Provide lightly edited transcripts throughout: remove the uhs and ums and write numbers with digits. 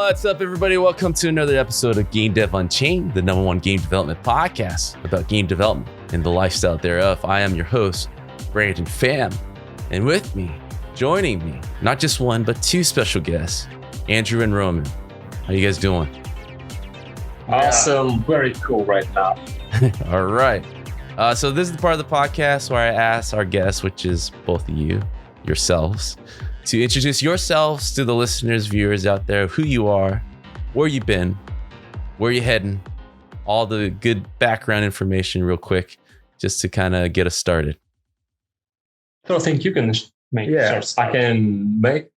What's up, everybody? Welcome to another episode of Game Dev Unchained, the #1 game development podcast about game development and the lifestyle thereof. I am your host, Brandon Pham, and with me, joining me, not just one, but two special guests, Andrew and Roman. How you guys doing? Awesome. Very cool right now. All right. So this is the part of the podcast where I ask our guests, which is both of you, yourselves, to introduce yourselves to the listeners, viewers out there, who you are, where you've been, where you're heading, all the good background information real quick, just to kind of get us started. So I think you can make. Yeah, I can make.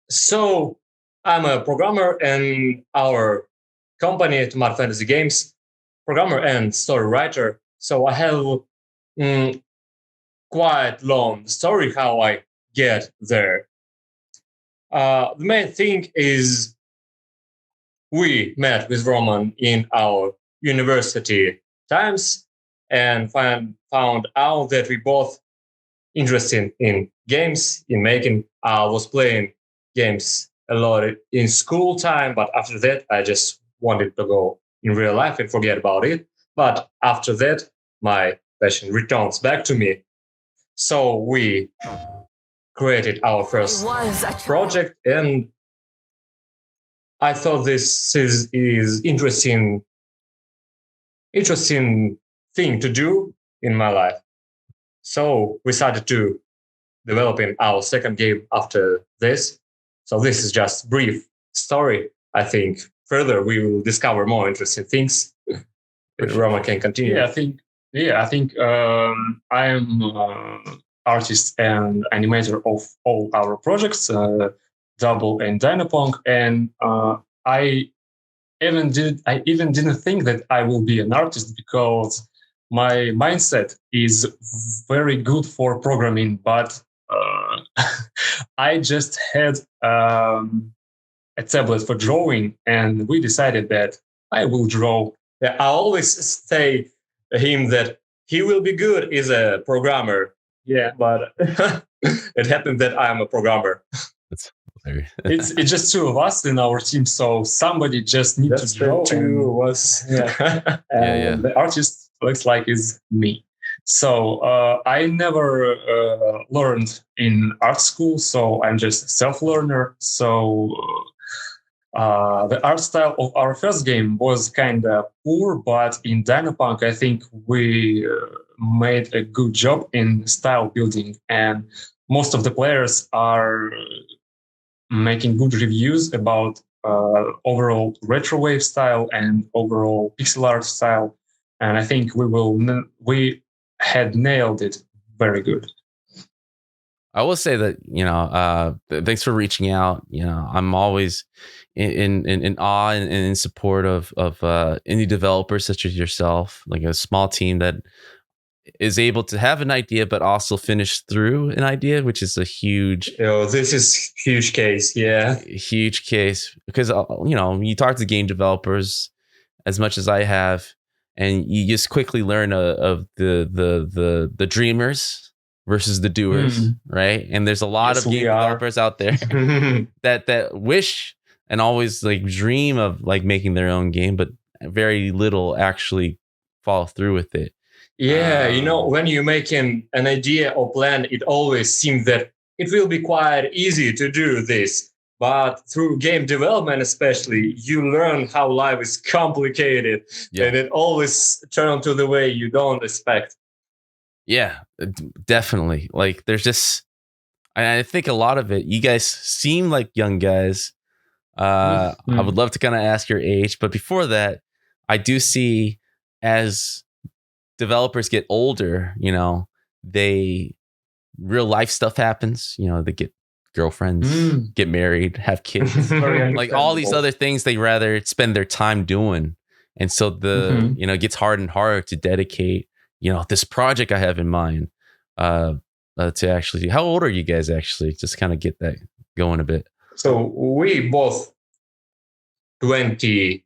So I'm a programmer in our company, Tomato Fantasy Games, programmer and story writer. So I have quite long story how I get there. The main thing is we met with Roman in our university times and found out that we both interested in games, in making. I was playing games a lot in school time, but after that I just wanted to go in real life and forget about it. But after that, my passion returns back to me. So we created our first project, and I thought this is interesting thing to do in my life. So we started to developing our second game after this. So this is just brief story. I think further we will discover more interesting things. Roman can continue. I think I am artist and animator of all our projects, Double and Dynopunk, and I even didn't think that I will be an artist because my mindset is very good for programming, but I just had a tablet for drawing, and we decided that I will draw. Yeah, I always say to him that he will be good as a programmer. Yeah, but it happened that I am a programmer. That's hilarious. It's just two of us in our team, so somebody just needs to draw. Two of us. Yeah. And the artist looks like is me. So I never learned in art school, so I'm just a self-learner. So the art style of our first game was kind of poor, but in Dynopunk, I think we made a good job in style building, and most of the players are making good reviews about overall retro wave style and overall pixel art style, and I think we had nailed it very good. I will say that, thanks for reaching out. I'm always in awe and in support of indie developers such as yourself, like a small team that is able to have an idea but also finish through an idea, which is a huge. This is huge case, yeah. Huge case because you talk to game developers as much as I have, and you just quickly learn of the dreamers versus the doers, right? And there's a lot of game developers out there that wish and always like dream of like making their own game, but very little actually follow through with it. Yeah, when you make an idea or plan, it always seems that it will be quite easy to do this. But through game development especially, you learn how life is complicated, and it always turns to the way you don't expect. Yeah, definitely. Like there's just, I think a lot of it, you guys seem like young guys. I would love to kind of ask your age, but before that, I do see as developers get older, real life stuff happens. They get girlfriends, get married, have kids, like all these other things they rather spend their time doing. And so it gets harder and harder to dedicate, this project I have in mind to actually. How old are you guys actually? Just kind of get that going a bit. So we both 28.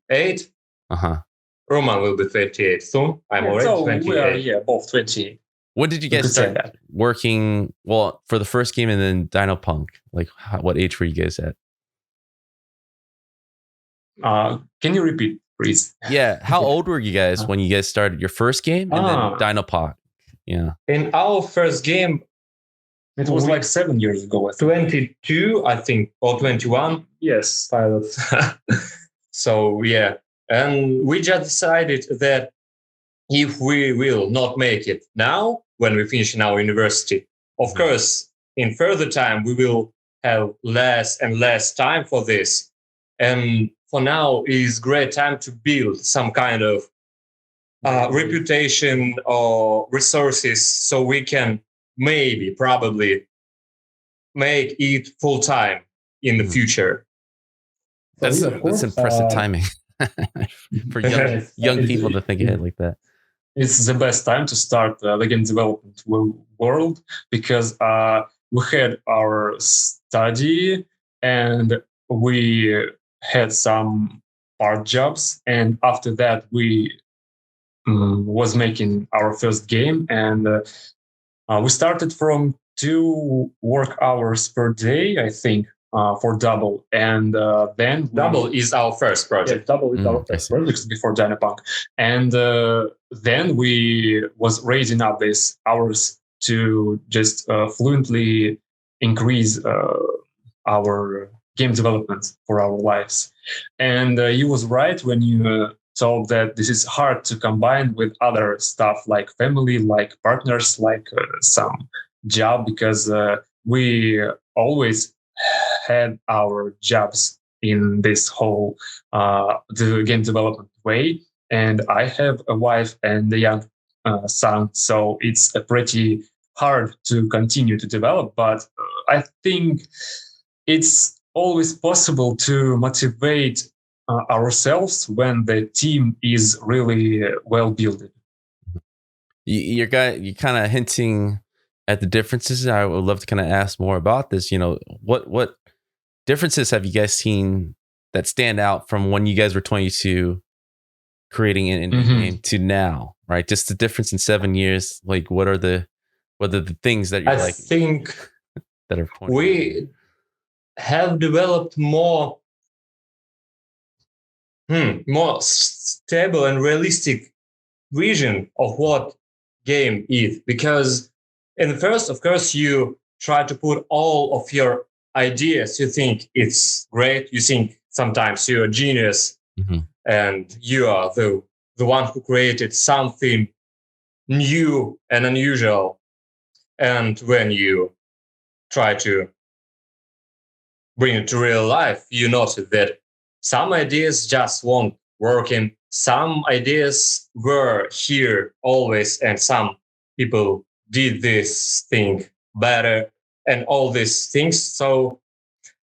Roman will be 38 soon. I'm already 28. We are, both 28. What did you guys start working? Well, for the first game and then Dynopunk, like what age were you guys at? Can you repeat, please? Yeah. How old were you guys when you guys started your first game and then Dynopunk? Yeah. In our first game, it was like 7 years ago. 22, I think, or 21. Yes. So yeah, and we just decided that if we will not make it now, when we finish in our university, of course, in further time, we will have less and less time for this. And for now is great time to build some kind of reputation or resources so we can probably make it full time in the future. That's impressive timing for young people to think ahead like that. It's the best time to start the game development world because we had our study and we had some part jobs, and after that we was making our first game, and we started from 2 work hours per day, I think, for Double, and then Double is our first project. Yeah, Double is our first project before Dynopunk, and then we was raising up these hours to just fluently increase our game development for our lives. And you was right when you told that this is hard to combine with other stuff like family, like partners, like some job, because we always had our jobs in this whole the game development way. And I have a wife and a young son, so it's pretty hard to continue to develop. But I think it's always possible to motivate ourselves when the team is really well built. You're kind of hinting at the differences. I would love to kind of ask more about this. You know, what differences have you guys seen that stand out from when you guys were 22 creating an indie game to now, right? Just the difference in 7 years. Like, what are the things that you're I think that are pointing we have developed more stable and realistic vision of what game is, because in the first, of course, you try to put all of your ideas. You think it's great. You think sometimes you're a genius and you are the one who created something new and unusual. And when you try to bring it to real life, you notice that some ideas just won't work, and some ideas were here always, and some people did this thing better, and all these things. So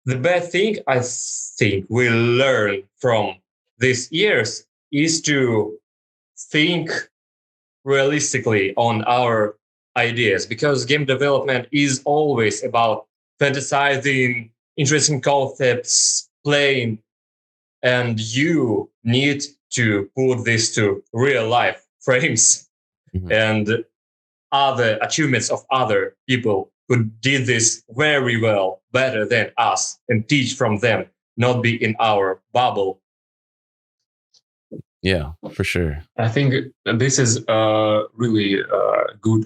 the bad thing I think we learn from these years is to think realistically on our ideas, because game development is always about fantasizing, interesting concepts, playing, and you need to put this to real life frames and other achievements of other people who did this very well, better than us, and teach from them, not be in our bubble. Yeah, for sure. I think this is a really good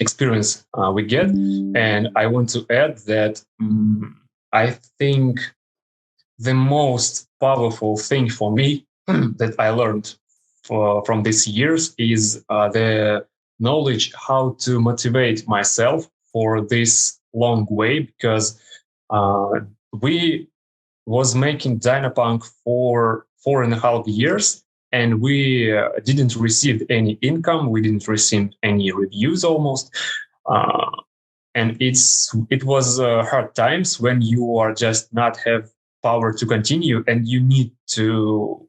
experience we get. And I want to add that I think the most powerful thing for me that I learned from these years is the knowledge how to motivate myself for this long way, because we was making Dynopunk for 4.5 years, and we didn't receive any income. We didn't receive any reviews almost. And it was hard times when you are just not have power to continue, and you need to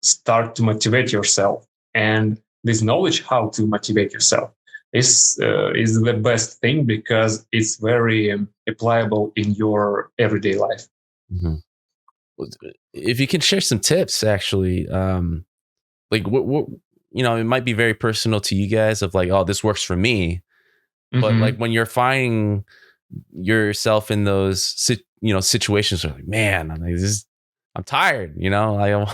start to motivate yourself. And this knowledge how to motivate yourself is the best thing, because it's very applicable in your everyday life. If you can share some tips, actually, like what you know, it might be very personal to you guys of like, oh, this works for me. But like when you're finding yourself in those situations where like, man, I'm tired, you know,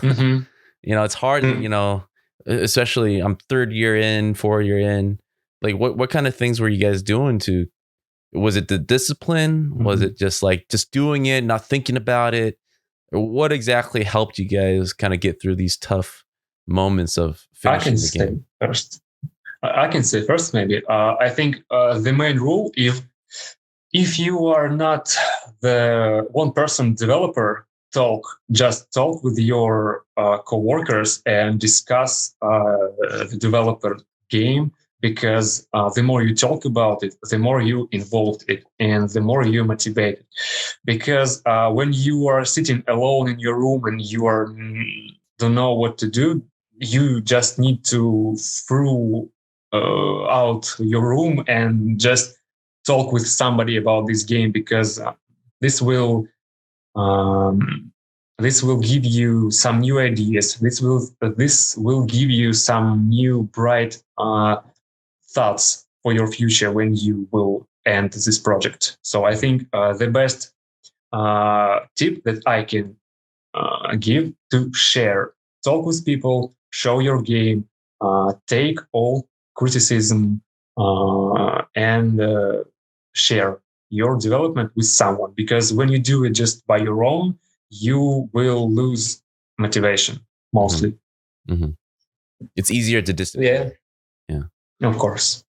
you know, it's hard, you know, especially I'm 4 year in, like what kind of things were you guys doing was it the discipline? Was it just doing it, not thinking about it? Or what exactly helped you guys kind of get through these tough moments of finishing the game? I can say first, maybe. I think the main rule is if you are not the one-person developer, just talk with your coworkers and discuss the developer game, because the more you talk about it, the more you involve it and the more you motivate it. Because when you are sitting alone in your room and you don't know what to do, you just need to throw out your room and just talk with somebody about this game, because this will give you some new ideas. This will give you some new bright thoughts for your future when you will end this project. So I think the best tip that I can give to share: talk with people, show your game, take all criticism, and share your development with someone. Because when you do it just by your own, you will lose motivation mostly. It's easier to distance. Yeah, of course.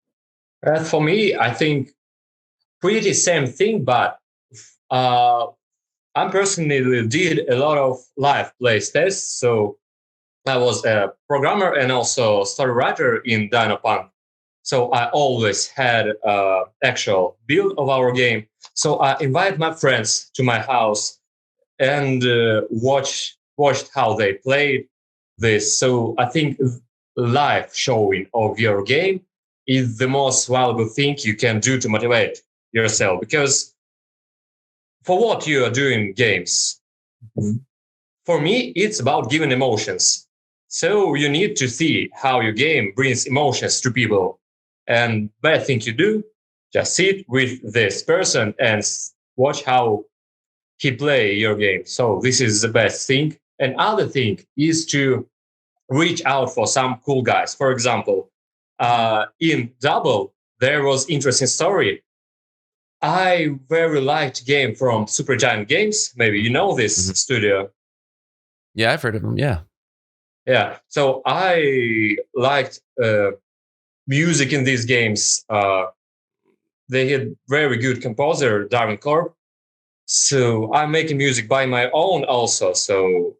For me, I think pretty same thing, but I personally did a lot of live play tests. So I was a programmer and also story writer in Dynopunk. So I always had an actual build of our game. So I invited my friends to my house and watched how they played this. So I think live showing of your game is the most valuable thing you can do to motivate yourself. Because for what you are doing games, for me, it's about giving emotions. So you need to see how your game brings emotions to people. And best thing you do, just sit with this person and watch how he play your game. So this is the best thing. And other thing is to reach out for some cool guys. For example, in Double, there was interesting story. I very liked game from Supergiant Games. Maybe you know this studio. Yeah, I've heard of them. Yeah. Yeah. So I liked music in these games. They had very good composer, Darwin Corp. So I'm making music by my own also. So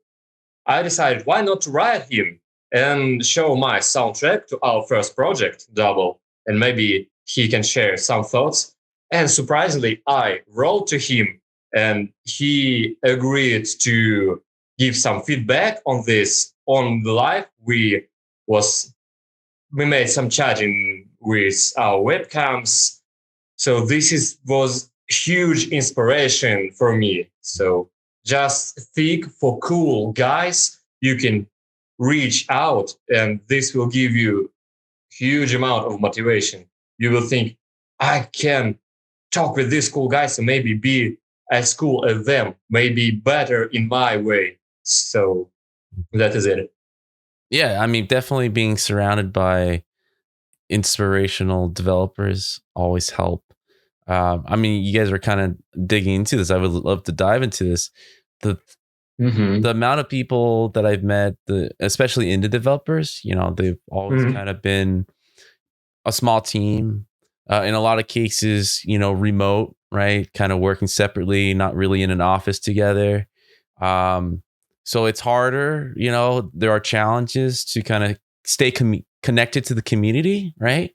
I decided why not to write him and show my soundtrack to our first project, Double, and maybe he can share some thoughts. And surprisingly, I wrote to him and he agreed to give some feedback on this on the live. We made some chatting with our webcams. So this was huge inspiration for me. So just think for cool guys you can reach out, and this will give you huge amount of motivation. You will think, I can talk with these cool guys and maybe be as cool as them, maybe better in my way. So that is it. Yeah, I mean, definitely being surrounded by inspirational developers always help. I mean, you guys are kind of digging into this. I would love to dive into this. The amount of people that I've met, especially indie developers, you know, they've always kind of been a small team. In a lot of cases, you know, remote, right? Kind of working separately, not really in an office together. So it's harder, you know, there are challenges to kind of stay connected to the community, right?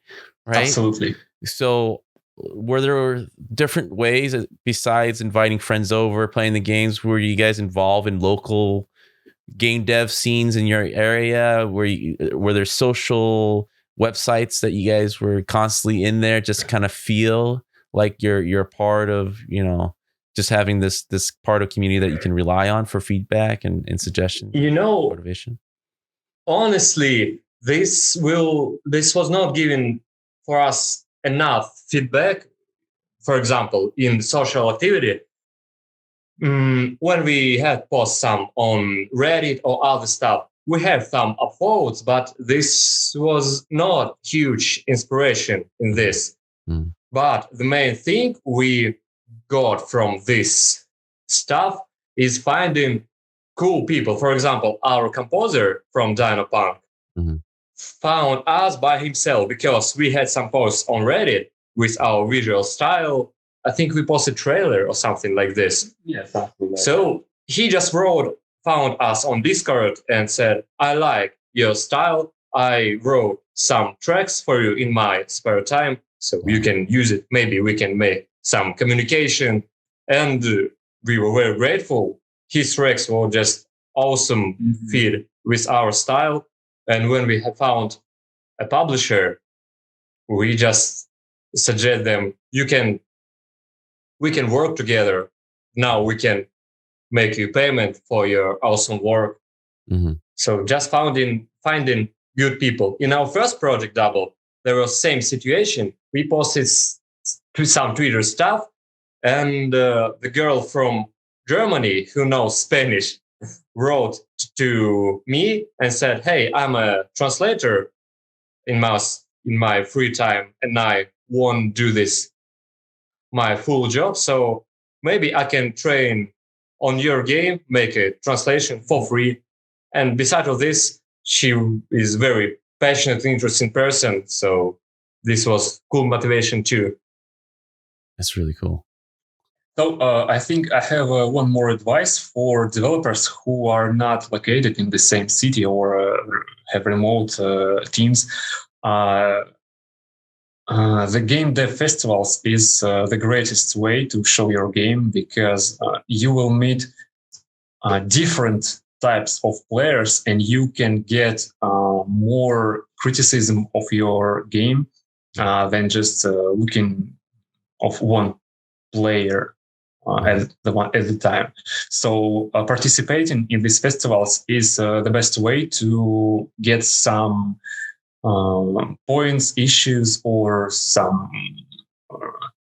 Absolutely. So were there different ways besides inviting friends over, playing the games? Were you guys involved in local game dev scenes in your area? Were there social websites that you guys were constantly in there, just kind of feel like you're part of, you know, just having this part of community that you can rely on for feedback and suggestions? You know, motivation. Honestly, this was not given for us enough feedback. For example, in social activity, when we had post some on Reddit or other stuff, we had some upvotes, but this was not huge inspiration in this. Mm. But the main thing we got from this stuff is finding cool people. For example, our composer from Dynopunk found us by himself because we had some posts on Reddit with our visual style. I think we posted trailer or something like this. Yeah, something like So he just found us on Discord and said, I like your style. I wrote some tracks for you in my spare time, so you can use it. Maybe we can make some communication. And we were very grateful. His tracks were just awesome fit with our style. And when we have found a publisher, we just suggest them, we can work together. Now we can make you payment for your awesome work. So just finding good people. In our first project, Double, there was same situation. We posted some Twitter stuff, and the girl from Germany who knows Spanish wrote to me and said, hey, I'm a translator in my free time, and I won't do this my full job, so maybe I can train on your game, make a translation for free. And besides of this, she is very passionate, interesting person, so this was cool motivation too. That's really cool. So I think I have one more advice for developers who are not located in the same city or have remote teams. The game dev festivals is the greatest way to show your game because you will meet different types of players and you can get more criticism of your game than just looking of one player at the time. So participating in these festivals is the best way to get some points, issues, or some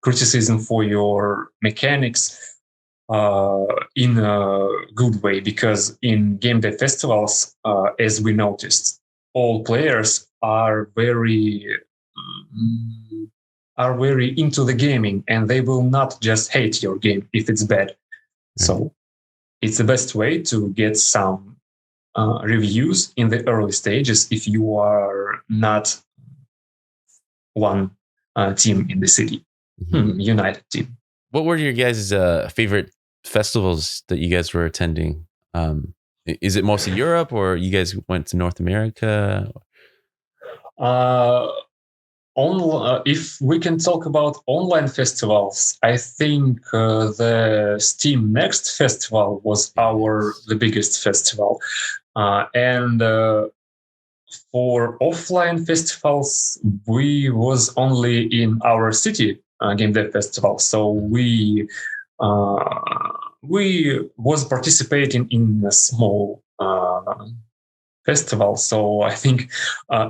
criticism for your mechanics in a good way. Because in game dev festivals, as we noticed, all players are very into the gaming, and they will not just hate your game if it's bad. So it's the best way to get some reviews in the early stages if you are not one team in the city, united team. What were your guys' favorite festivals that you guys were attending? Is it mostly Europe, or you guys went to North America? If we can talk about online festivals, I think the Steam Next festival was the biggest festival. And for offline festivals, we was only in our city game dev festival. So we was participating in a small festival. So I think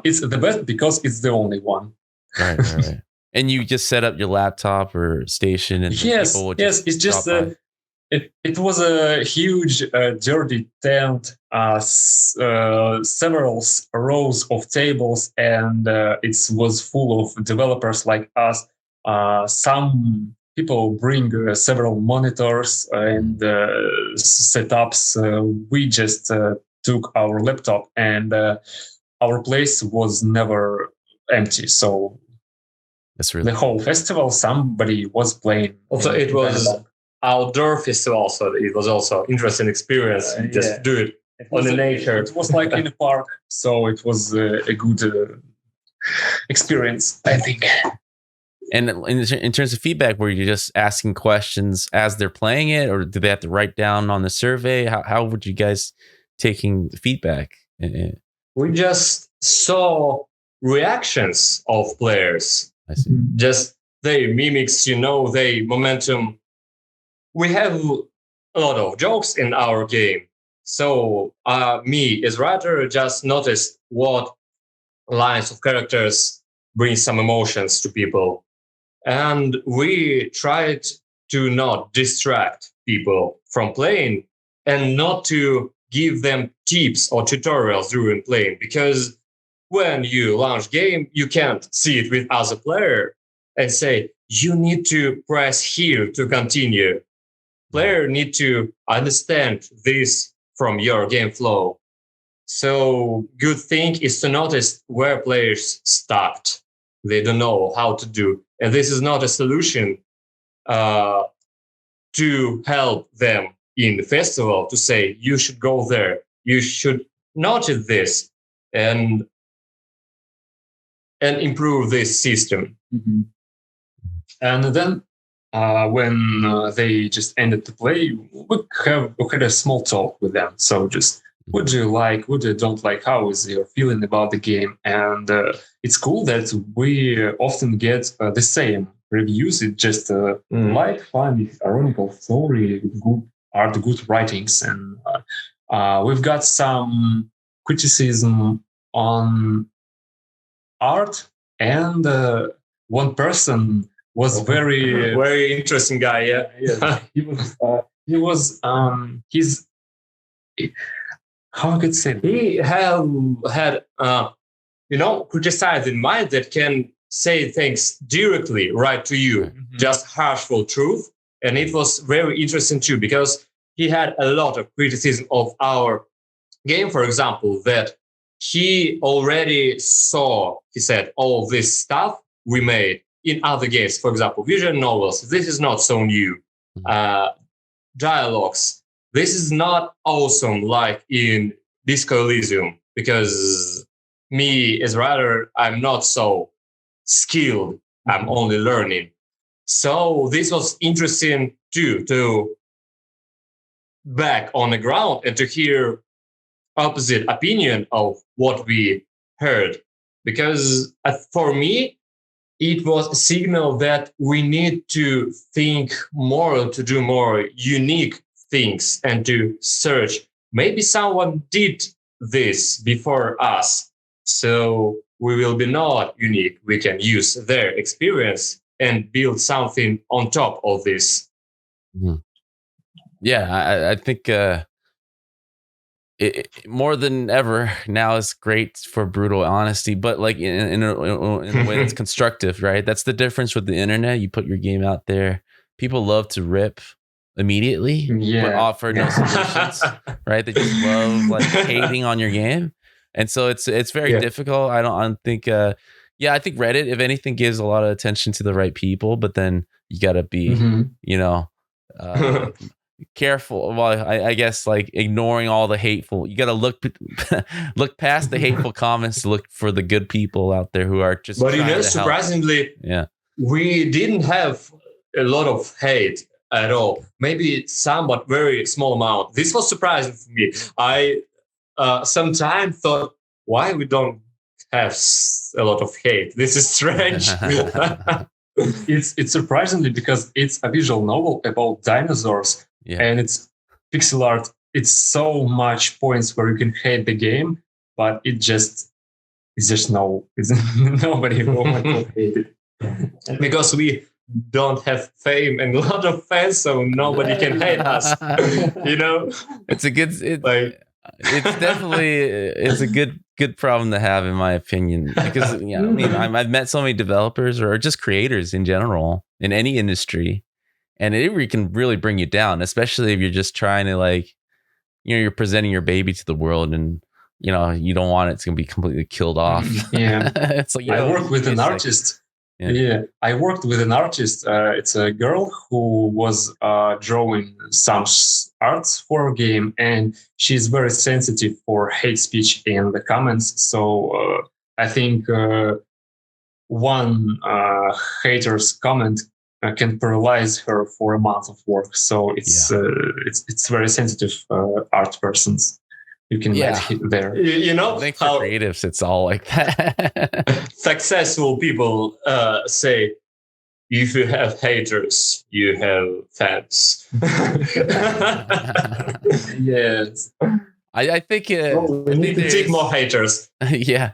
it's the best because it's the only one. Right. And you just set up your laptop or station, and yes, it's just it was a huge dirty tent, several rows of tables, and it was full of developers like us. Some people bring several monitors and setups. We just took our laptop, and our place was never empty. So that's really the whole festival, somebody was playing. Also, it was outdoor festival, so it was also interesting experience. Just do it on the nature. It was like in a park, so it was a good experience, I think. And in terms of feedback, were you just asking questions as they're playing it, or did they have to write down on the survey? How would you guys taking feedback? We just saw reactions of players. I see. Just their mimics, their momentum. We have a lot of jokes in our game. So me as writer just noticed what lines of characters bring some emotions to people. And we tried to not distract people from playing and not to give them tips or tutorials during playing, because when you launch game, you can't see it with other player and say, you need to press here to continue. Player need to understand this from your game flow. So good thing is to notice where players stopped. They don't know how to do. And this is not a solution to help them in the festival to say, you should go there. You should notice this and improve this system. Mm-hmm. And then when they just ended to play, we had a small talk with them. So just, what do you like? What do you don't like? How is your feeling about the game? And it's cool that we often get the same reviews. It's just light, fun, ironical story, good art, good writings. And we've got some criticism on art, and one person was very interesting guy. Yeah. he was he's, how I could say, he had criticized in mind that can say things directly right to you, just harshful truth. And it was very interesting too, because he had a lot of criticism of our game, for example, that he already saw, he said, all this stuff we made in other games, for example, visual novels. This is not so new. Dialogues. This is not awesome like in Disco Elysium, because me as writer, I'm not so skilled. I'm only learning. So this was interesting too, to back on the ground and to hear opposite opinion of what we heard. Because for me, it was a signal that we need to think more, to do more unique things and to search. Maybe someone did this before us, so we will be not unique. We can use their experience and build something on top of this. Mm-hmm. Yeah, I think it more than ever now is great for brutal honesty, but like in a way that's constructive, right? That's the difference with the internet. You put your game out there, people love to rip immediately, but offer no solutions, right? They just love like hating on your game, and so it's very difficult. I don't think. I think Reddit, if anything, gives a lot of attention to the right people, but then you got to be, careful. Well, I guess like ignoring all the hateful. You got to look past the hateful comments to look for the good people out there who are just. But surprisingly, we didn't have a lot of hate at all. Maybe some, but very small amount. This was surprising for me. I sometimes thought, why we don't have a lot of hate? This is strange. It's surprisingly, because it's a visual novel about dinosaurs, and it's pixel art. It's so much points where you can hate the game, but it's just nobody will hate it. Because we don't have fame and a lot of fans, so nobody can hate us. It's a good. It's definitely it's a good problem to have, in my opinion, because I've met so many developers or just creators in general in any industry, and it can really bring you down, especially if you're just trying to you're presenting your baby to the world, and you don't want it to be completely killed off. It's like I work with an artist. I worked with an artist. It's a girl who was drawing some arts for a game, and she's very sensitive for hate speech in the comments. So I think one hater's comment can paralyze her for a month of work. So it's very sensitive art persons. You can let him there. I think for creatives, it's all like that. Successful people say, if you have haters, you have fans. Yes. I think we need to take more haters. Yeah.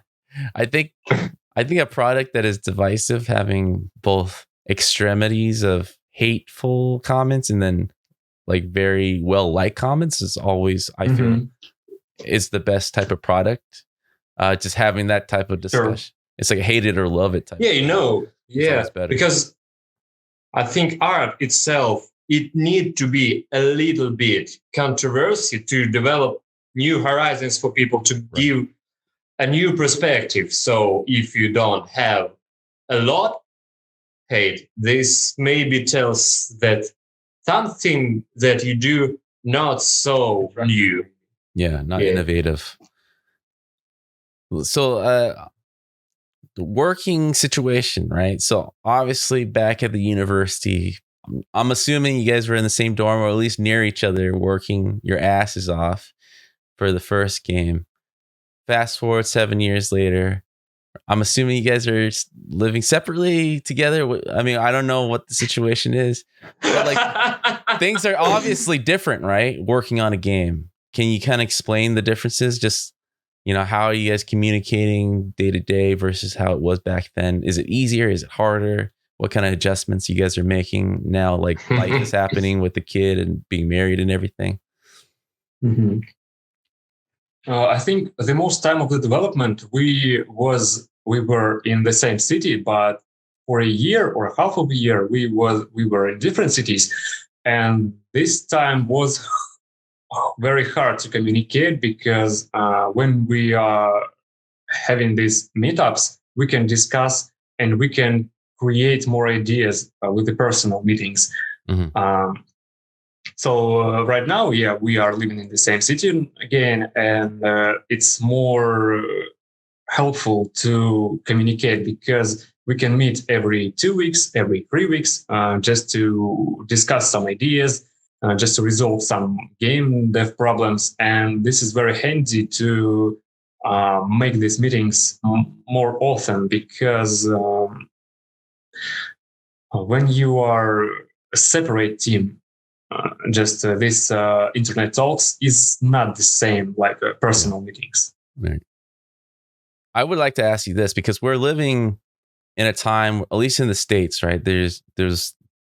I think a product that is divisive, having both extremities of hateful comments and then like very well liked comments is always, I feel, is the best type of product. Just having that type of discussion. It's like a hate it or love it type. Because I think art itself, it need to be a little bit controversial to develop new horizons for people to give a new perspective. So if you don't have a lot hate, this maybe tells that something that you do not so new. Yeah, not innovative. So the working situation, right? So obviously back at the university, I'm assuming you guys were in the same dorm or at least near each other, working your asses off for the first game. Fast forward 7 years later, I'm assuming you guys are living separately together. I mean, I don't know what the situation is, but like things are obviously different, right? Working on a game. Can you kind of explain the differences? Just, how are you guys communicating day to day versus how it was back then? Is it easier? Is it harder? What kind of adjustments you guys are making now? Like life is happening with the kid and being married and everything. I think the most time of the development, we were in the same city, but for a year or half of a year, we were in different cities, and this time was very hard to communicate because when we are having these meetups, we can discuss and we can create more ideas with the personal meetings. So right now, we are living in the same city again, and it's more helpful to communicate because we can meet every 2 weeks, every 3 weeks, just to discuss some ideas, just to resolve some game dev problems. And this is very handy to make these meetings more often because when you are a separate team, this internet talks is not the same like personal meetings. Right. I would like to ask you this because we're living in a time, at least in the States, right? There's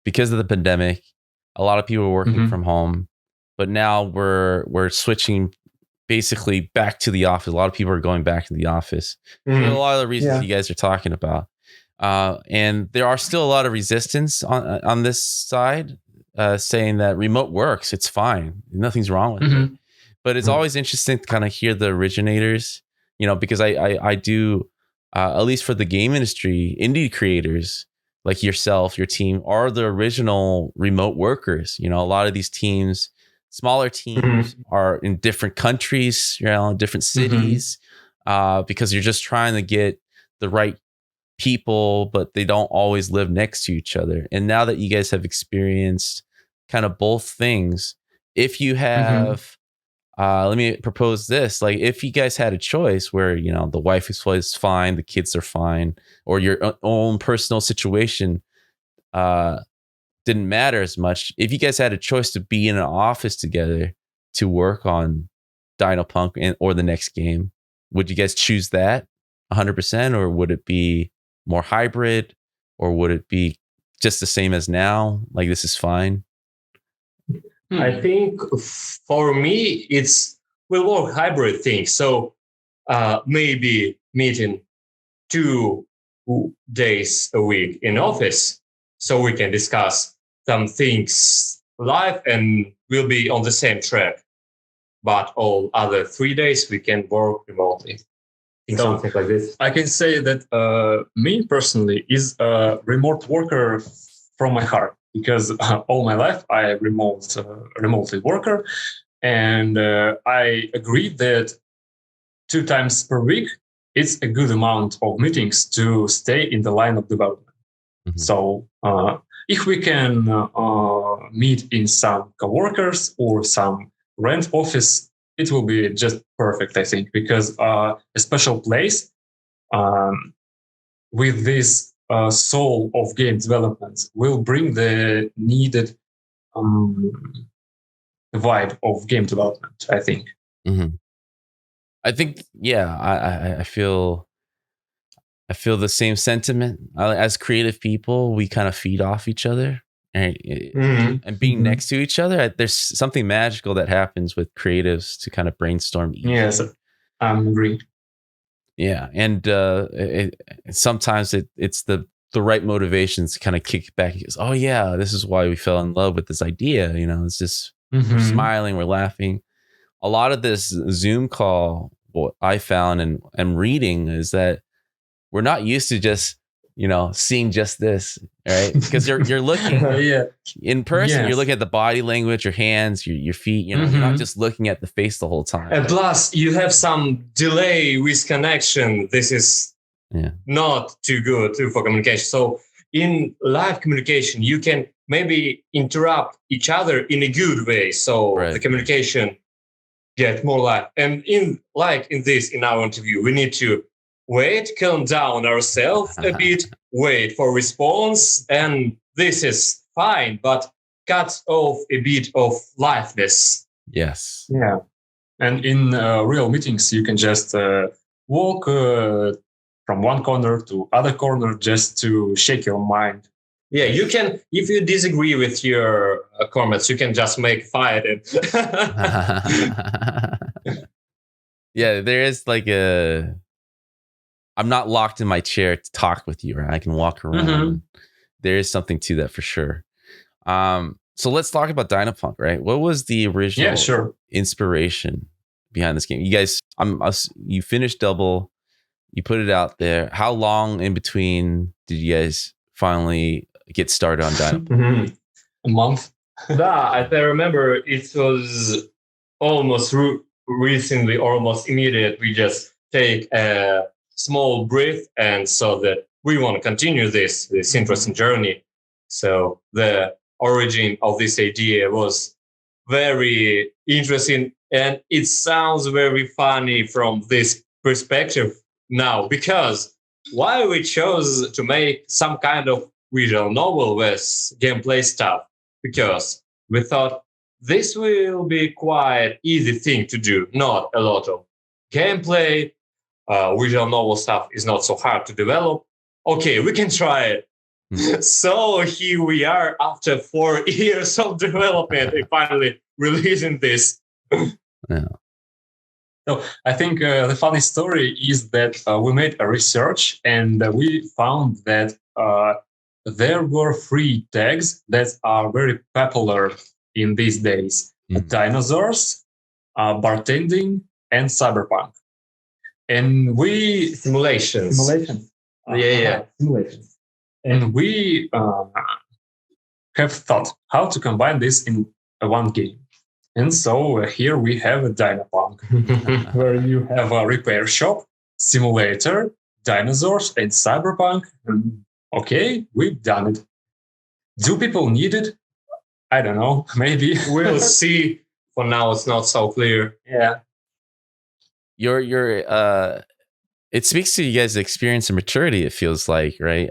because of the pandemic, a lot of people are working from home, but now we're switching basically back to the office. A lot of people are going back to the office for a lot of the reasons you guys are talking about, and there are still a lot of resistance on this side. Saying that remote works, it's fine, nothing's wrong with it. But it's always interesting to kind of hear the originators, because I do, at least for the game industry, indie creators like yourself, your team are the original remote workers. A lot of these teams, smaller teams, are in different countries, different cities, because you're just trying to get the right people, but they don't always live next to each other. And now that you guys have experienced kind of both things, if you have let me propose this, like if you guys had a choice where the wife is fine, the kids are fine, or your own personal situation didn't matter as much, if you guys had a choice to be in an office together to work on Dynopunk or the next game, would you guys choose that 100%, or would it be more hybrid, or would it be just the same as now, like this is fine? I think for me, we'll work hybrid thing. So maybe meeting 2 days a week in office so we can discuss some things live and we'll be on the same track. But all other 3 days we can work remotely. Something like this. I can say that me personally is a remote worker from my heart. Because all my life I remotely worker, and I agree that 2 times per week it's a good amount of meetings to stay in the line of development. So if we can meet in some coworkers or some rent office, it will be just perfect, I think, because a special place with this soul of game development will bring the needed vibe of game development, I think. I think, I feel the same sentiment. As creative people, we kind of feed off each other, right? And being next to each other, there's something magical that happens with creatives to kind of brainstorm easily. Yes, I agree. Yeah, and sometimes it's the right motivations to kind of kick back. Goes, oh yeah, this is why we fell in love with this idea. It's just we're smiling, we're laughing. A lot of this Zoom call, what I found and reading is that we're not used to just seeing just this, right? Because you're looking in person, you're looking at the body language, your hands, your feet. You're not just looking at the face the whole time. And plus, you have some delay with connection. This is not too good for communication. So in live communication, you can maybe interrupt each other in a good way. So the communication get more live. And in our interview, we need to wait, calm down ourselves a bit, wait for response, and this is fine, but cuts off a bit of liveness. Yes. Yeah. And in real meetings, you can just walk from one corner to other corner just to shake your mind. Yeah, you can, if you disagree with your comments, you can just make fight. Yeah, there is like I'm not locked in my chair to talk with you, right? I can walk around. There is something to that for sure. So let's talk about Dynopunk, right? What was the original inspiration behind this game? You guys, you finished Double, you put it out there. How long in between did you guys finally get started on Dynopunk? A month. If I remember, it was almost recently, almost immediate. We just take a small breath and saw that we want to continue this interesting journey. So the origin of this idea was very interesting, and it sounds very funny from this perspective now, because why we chose to make some kind of visual novel with gameplay stuff, because we thought this will be quite easy thing to do, not a lot of gameplay. Visual novel stuff is not so hard to develop. Okay, we can try it. So here we are after 4 years of development and finally releasing this. So I think the funny story is that we made a research and we found that there were 3 tags that are very popular in these days: dinosaurs, bartending, and cyberpunk. And we simulation. Simulations. And we have thought how to combine this in one game. And so here we have a Dynopunk, where you have a repair shop, simulator, dinosaurs, and cyberpunk. And okay, we've done it. Do people need it? I don't know. Maybe we'll see. For now, it's not so clear. Yeah. It speaks to you guys' experience and maturity, it feels like, right?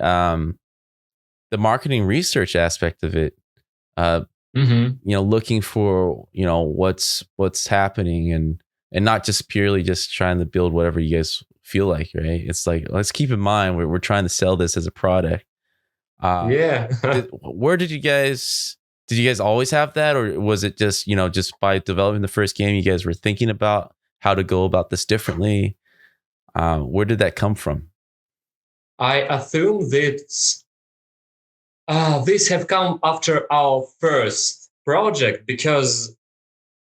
The marketing research aspect of it, looking for, what's happening and not just purely just trying to build whatever you guys feel like, right? It's like, let's keep in mind we're trying to sell this as a product. Where did you guys always have that, or was it just, just by developing the first game, you guys were thinking about how to go about this differently? Where did that come from? I assume that this have come after our first project, because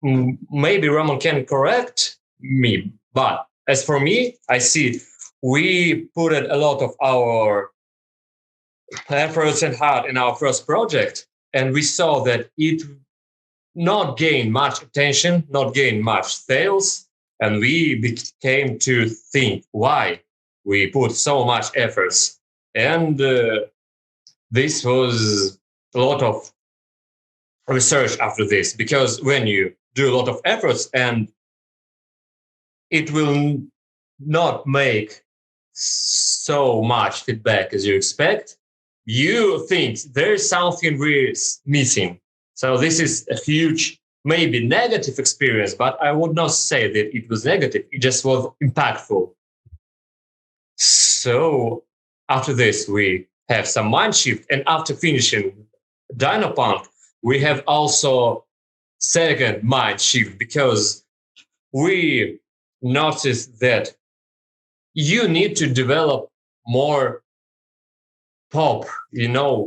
maybe Roman can correct me, but as for me, I see we put a lot of our efforts and heart in our first project, and we saw that it not gain much attention, not gain much sales, and we became to think why we put so much efforts. And this was a lot of research after this, because when you do a lot of efforts and it will not make so much feedback as you expect, you think there's something we're missing. So this is a huge, maybe negative experience, but I would not say that it was negative. It just was impactful. So after this, we have some mind shift. And after finishing Dynopunk, we have also second mind shift because we noticed that you need to develop more pop,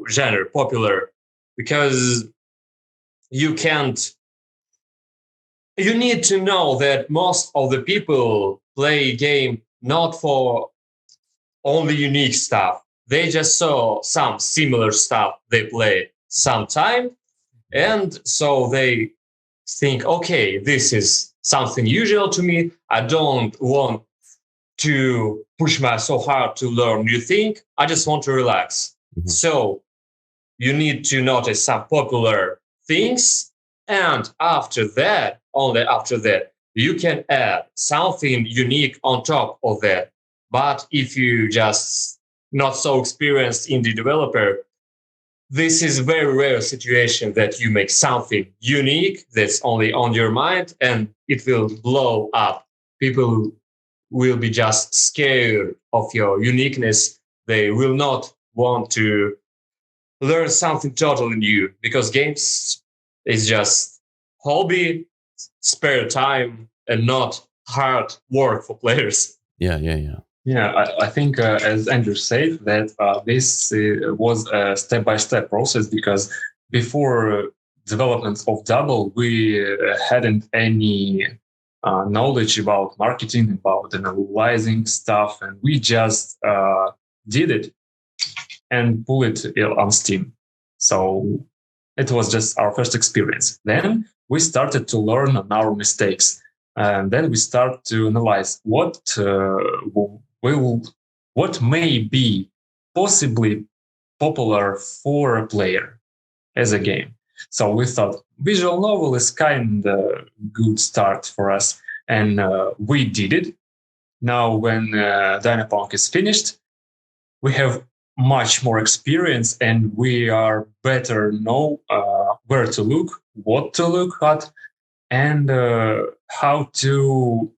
genre, popular, because you need to know that most of the people play game not for only unique stuff. They just saw some similar stuff they play sometime, and so they think, okay, this is something usual to me. I don't want to push myself so hard to learn new thing. I just want to relax. Mm-hmm. So you need to notice some popular things, and only after that, you can add something unique on top of that. But if you just not so experienced indie developer, this is a very rare situation that you make something unique that's only on your mind and it will blow up. People will be just scared of your uniqueness. They will not want to learn something totally new because games is just hobby, spare time, and not hard work for players. Yeah. I think, as Andrew said, that this was a step-by-step process because before development of Double, we hadn't any knowledge about marketing, about analyzing stuff, and we just did it and pull it on Steam. So it was just our first experience. Then we started to learn on our mistakes. And then we start to analyze what may be possibly popular for a player as a game. So we thought visual novel is kind of good start for us, and we did it. Now, when Dynopunk is finished, we have much more experience, and we are better know where to look, what to look at, and how to.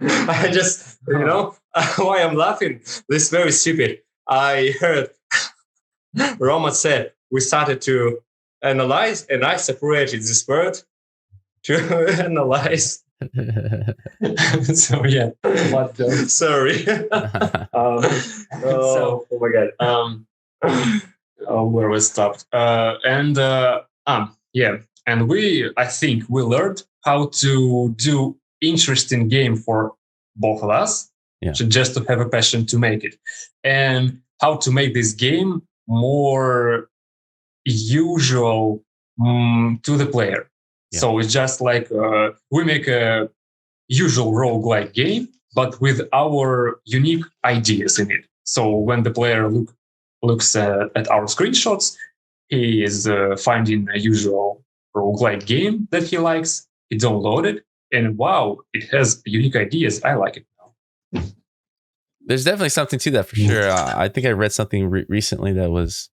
I just, why I'm laughing. This is very stupid. I heard Roman said we started to analyze, and I separated this word to analyze. So yeah, but sorry. Oh my god. Where we stopped. And I think we learned how to do interesting game for both of us, just to have a passion to make it, and how to make this game more usual to the player. Yeah. So it's just like we make a usual roguelike game, but with our unique ideas in it. So when the player looks at our screenshots, he is finding a usual roguelike game that he likes. He downloaded it, and wow, it has unique ideas. I like it now. There's definitely something to that for sure. I think I read something recently that was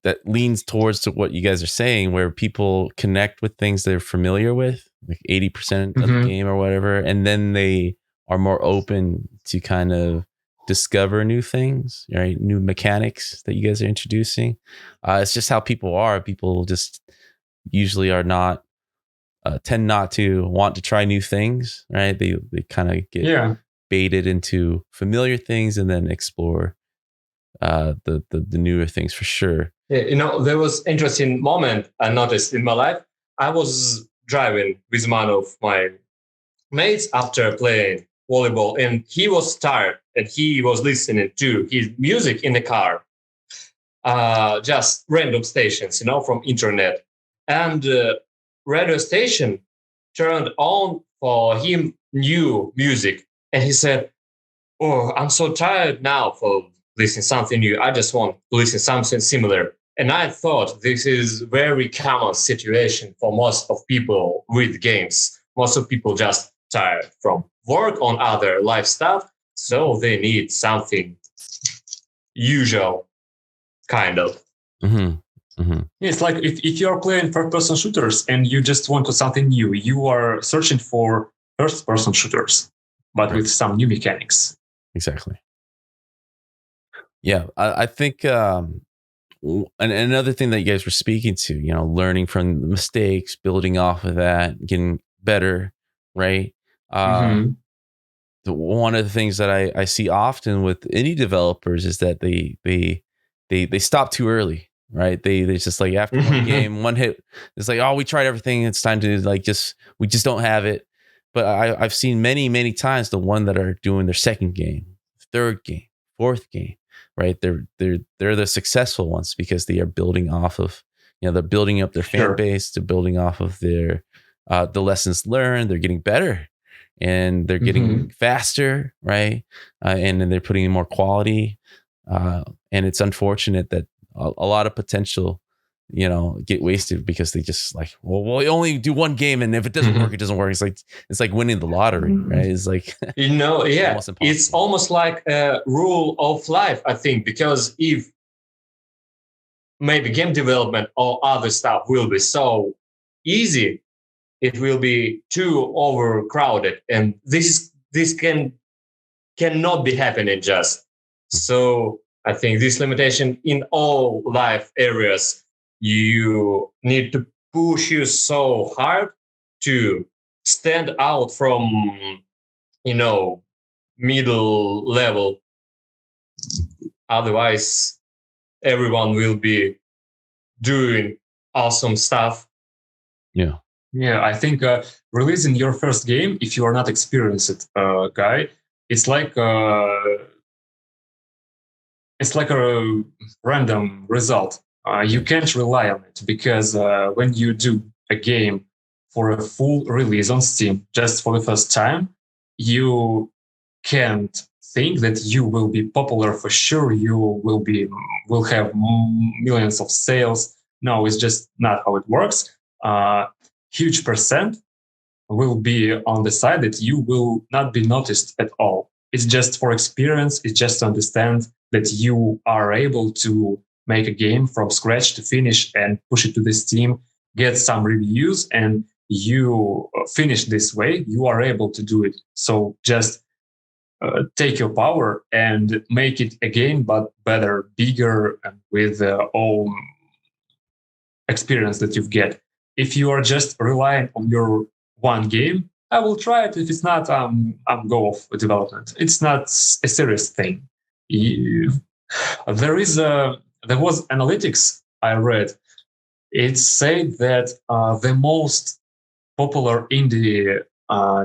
that leans towards to what you guys are saying, where people connect with things they're familiar with, like 80% of the game or whatever, and then they are more open to kind of discover new things, right? New mechanics that you guys are introducing. It's just how people are. People just usually are not tend not to want to try new things, right? They kind of get baited into familiar things and then explore the newer things for sure. Yeah, there was interesting moment I noticed in my life. I was driving with one of my mates after playing volleyball, and he was tired, and he was listening to his music in the car, just random stations, from internet, and radio station turned on for him new music, and he said, "Oh, I'm so tired now for listening something new. I just want to listen something similar." And I thought this is very common situation for most of people with games. Most of people just tired from work on other life stuff, so they need something usual, kind of. It's like if you're playing first-person shooters and you just want something new, you are searching for first-person shooters, but with some new mechanics. Exactly. Yeah, I think and another thing that you guys were speaking to, learning from the mistakes, building off of that, getting better, right? Mm-hmm. One of the things that I see often with indie developers is that they stop too early, right? They just like after one game, one hit, it's like, oh, we tried everything. It's time to we just don't have it. But I've seen many times the one that are doing their second game, third game, fourth game, right? They're the successful ones because they are building off of, they're building up their fan base, they're building off of their the lessons learned, they're getting better and they're getting faster, right? And then they're putting in more quality. And it's unfortunate that a lot of potential, get wasted because they just like, well, we only do one game, and if it doesn't work, it doesn't work. It's like winning the lottery, right? It's like it's almost like a rule of life, I think, because if maybe game development or other stuff will be so easy, it will be too overcrowded, and this cannot be happening just. So I think this limitation in all life areas, you need to push you so hard to stand out from, middle level. Otherwise, everyone will be doing awesome stuff. Yeah, I think releasing your first game, if you are not experienced guy, it's like a random result. You can't rely on it because when you do a game for a full release on Steam just for the first time, you can't think that you will be popular for sure. You will have millions of sales. No, it's just not how it works. Huge percent will be on the side that you will not be noticed at all. It's just for experience. It's just to understand that you are able to make a game from scratch to finish and push it to the Steam, get some reviews, and you finish this way. You are able to do it. So just take your power and make it again, but better, bigger, and with all experience that you get. If you are just relying on your one game, I will try it. If it's not, I'm go off with development. It's not a serious thing. There was analytics I read. It said that the most popular indie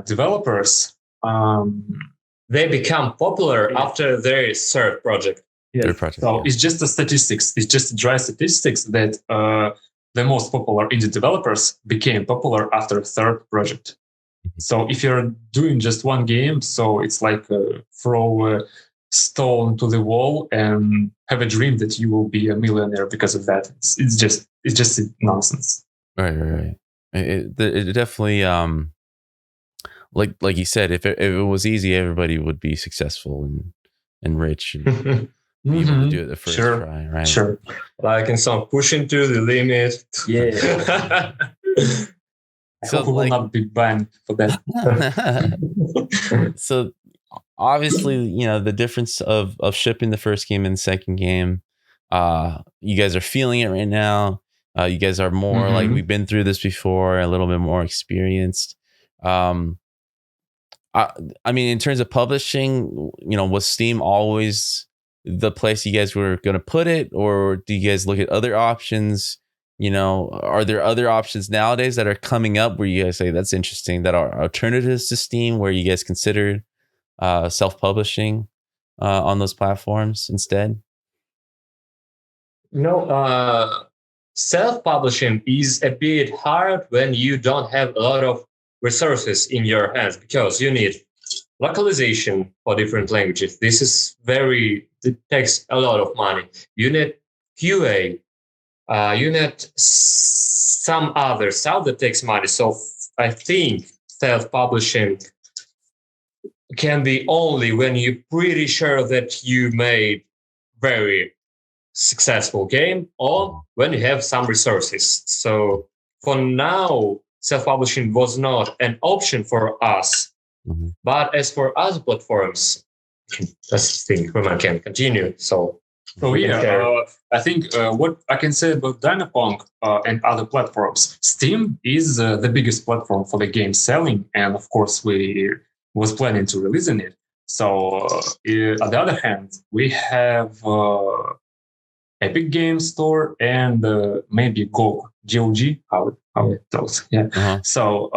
developers they become popular after their third project. Yes. So it's just the statistics. It's just dry statistics that the most popular indie developers became popular after a third project. So if you're doing just one game, so it's like throw a stone to the wall and have a dream that you will be a millionaire because of that. It's just nonsense. Right. It definitely like you said, if it was easy, everybody would be successful and rich and be able to do it the first try, right? Sure. Like in some pushing to the limit. Yeah. I hope we will not be banned for that. So obviously, the difference of shipping the first game and the second game, you guys are feeling it right now. You guys are more like, we've been through this before, a little bit more experienced. I mean, in terms of publishing, was Steam always the place you guys were going to put it, or do you guys look at other options? Are there other options nowadays that are coming up where you guys say that's interesting, that are alternatives to Steam, where you guys considered self-publishing on those platforms instead? Self-publishing is a bit hard when you don't have a lot of resources in your hands, because you need localization for different languages. This is it takes a lot of money. You need QA. You need some other stuff that takes money. So I think self-publishing can be only when you're pretty sure that you made very successful game, or when you have some resources. So for now, self-publishing was not an option for us. But as for other platforms, that's the thing, Roman can continue. So So I think what I can say about Dynopunk and other platforms, Steam is the biggest platform for the game selling, and of course we was planning to releasing it. So on the other hand, we have Epic Games Store and maybe GOG, how it goes. Yeah. Uh-huh. So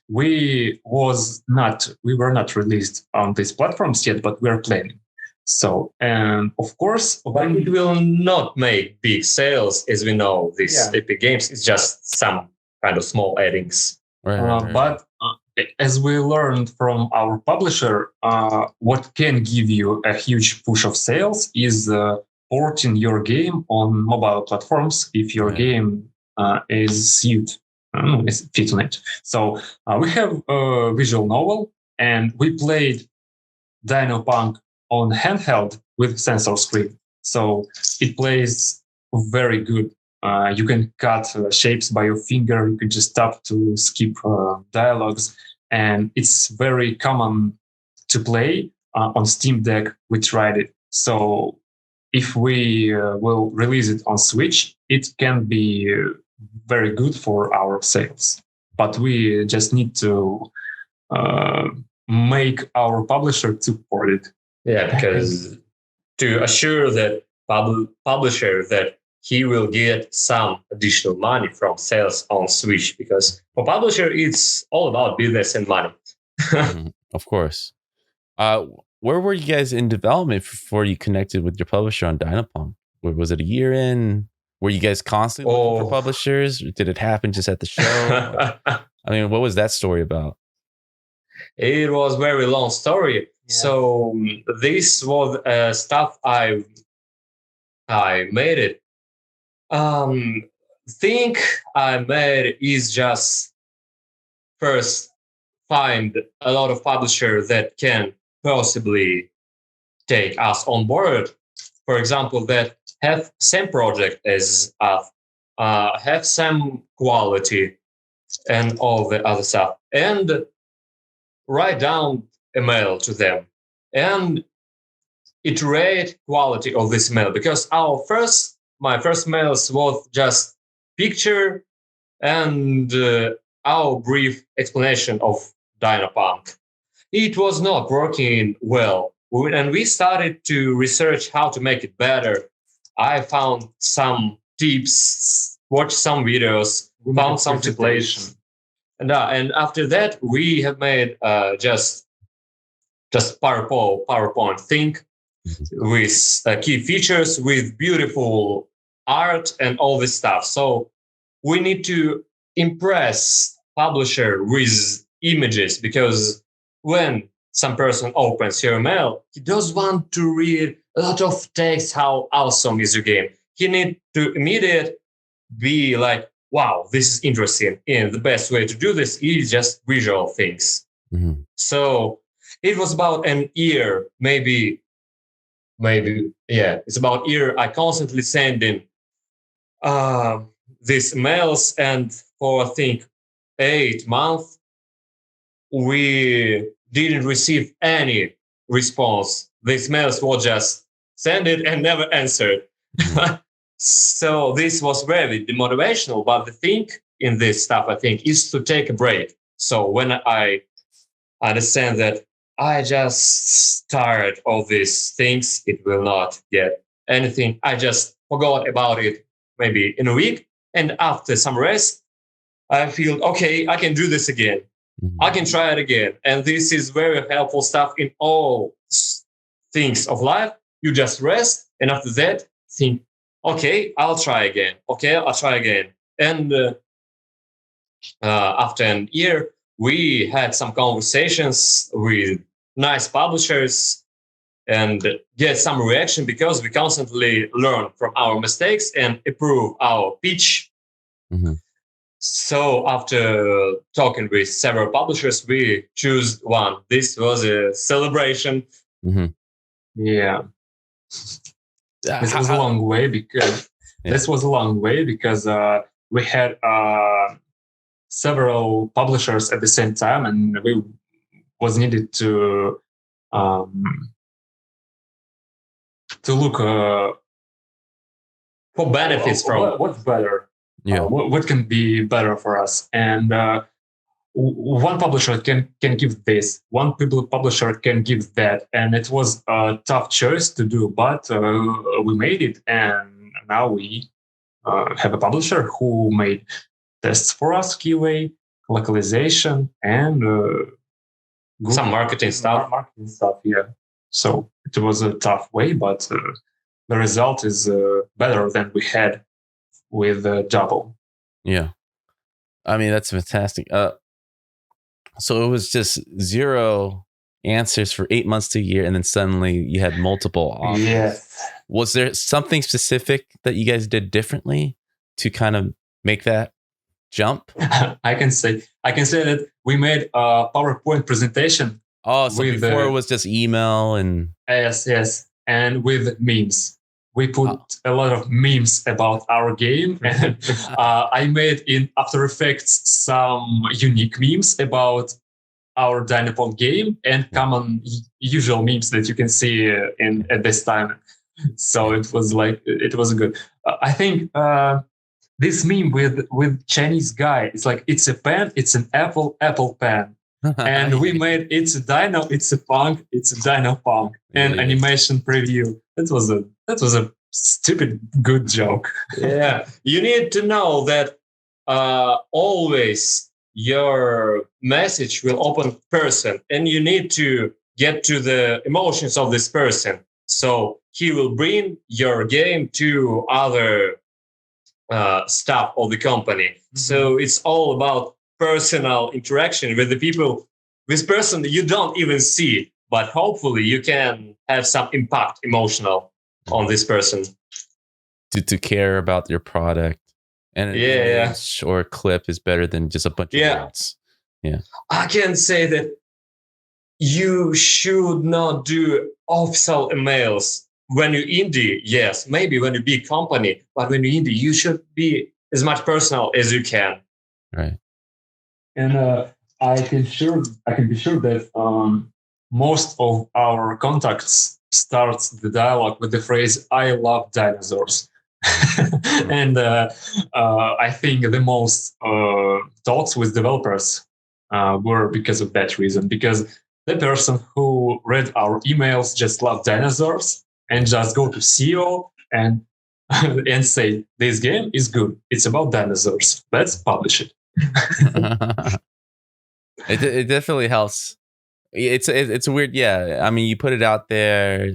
we were not released on these platforms yet, but we're planning. So, and of course, but it will not make big sales, as we know. This Epic Games is just some kind of small addings. Right. But as we learned from our publisher, what can give you a huge push of sales is porting your game on mobile platforms if your game is fit on it. So we have a visual novel, and we played Dynopunk on handheld with sensor screen. So it plays very good. You can cut shapes by your finger. You can just tap to skip dialogues. And it's very common to play on Steam Deck. We tried it. So if we will release it on Switch, it can be very good for our sales. But we just need to make our publisher to port it. Yeah, because to assure that publisher that he will get some additional money from sales on Switch, because for publisher it's all about business and money. Of course. Where were you guys in development before you connected with your publisher on Dynopunk? Was it a year in? Were you guys constantly looking for publishers? Did it happen just at the show? I mean, what was that story about? It was a very long story. Yeah. So this was stuff I made it. Think I made is just first find a lot of publishers that can possibly take us on board. For example, that have same project as us, have some quality and all the other stuff, and write down a mail to them and iterate quality of this mail, because my first mails was just picture and our brief explanation of Dynopunk. It was not working well, and we started to research how to make it better. I found some tips, watched some videos, found some templates. And after that, we have made just PowerPoint thing with key features, with beautiful art and all this stuff. So we need to impress publisher with images, because when some person opens your mail, he does want to read a lot of text, how awesome is your game. He need to immediately be like, wow, this is interesting. And the best way to do this is just visual things. Mm-hmm. So it was about an year, maybe, it's about a year. I constantly sending these mails, and for I think 8 months, we didn't receive any response. These mails were just send it and never answered. Mm-hmm. So this was very demotivational. But the thing in this stuff, I think, is to take a break. So when I understand that I just tired of these things, it will not get anything, I just forgot about it maybe in a week. And after some rest, I feel, okay, I can do this again. Mm-hmm. I can try it again. And this is very helpful stuff in all things of life. You just rest. And after that, think, okay, I'll try again. Okay, I'll try again. And after a year, we had some conversations with nice publishers and get some reaction, because we constantly learn from our mistakes and improve our pitch. Mm-hmm. So after talking with several publishers, we choose one. This was a celebration. Mm-hmm. Yeah. This was a long way because we had several publishers at the same time, and we was needed to to look for benefits from what's better. Yeah. What can be better for us? And one publisher can give this, one publisher can give that, and it was a tough choice to do, but we made it, and now we have a publisher who made tests for us, QA, localization, and some marketing stuff. Yeah. So it was a tough way, but the result is better than we had with Double. Yeah. I mean, that's fantastic. So it was just 0 answers for 8 months to a year, and then suddenly you had multiple offers. Yes. Was there something specific that you guys did differently to kind of make that jump? I can say that we made a PowerPoint presentation. Oh, so before it was just email and yes, and with memes. We put a lot of memes about our game, and I made in After Effects some unique memes about our Dynopunk game and common usual memes that you can see at this time. So it was good. I think this meme with Chinese guy, it's like, it's a pen, it's an apple pen. And we made it's a dino, it's a punk, it's a Dynopunk, and animation preview. That was a stupid good joke. Yeah, you need to know that always your message will open person, and you need to get to the emotions of this person. So he will bring your game to other staff of the company. Mm-hmm. So it's all about personal interaction with the people, this person you don't even see, but hopefully you can have some impact emotional on this person. To care about your product. And an image or a clip is better than just a bunch of words. Yeah. I can say that you should not do official emails when you're indie. Yes, maybe when you're big company, but when you're indie, you should be as much personal as you can. Right. And I can be sure that most of our contacts starts the dialogue with the phrase "I love dinosaurs," and I think the most talks with developers were because of that reason. Because the person who read our emails just loved dinosaurs and just go to CEO and say, "This game is good. It's about dinosaurs. Let's publish it." It definitely helps. It's a weird, I mean, you put it out there,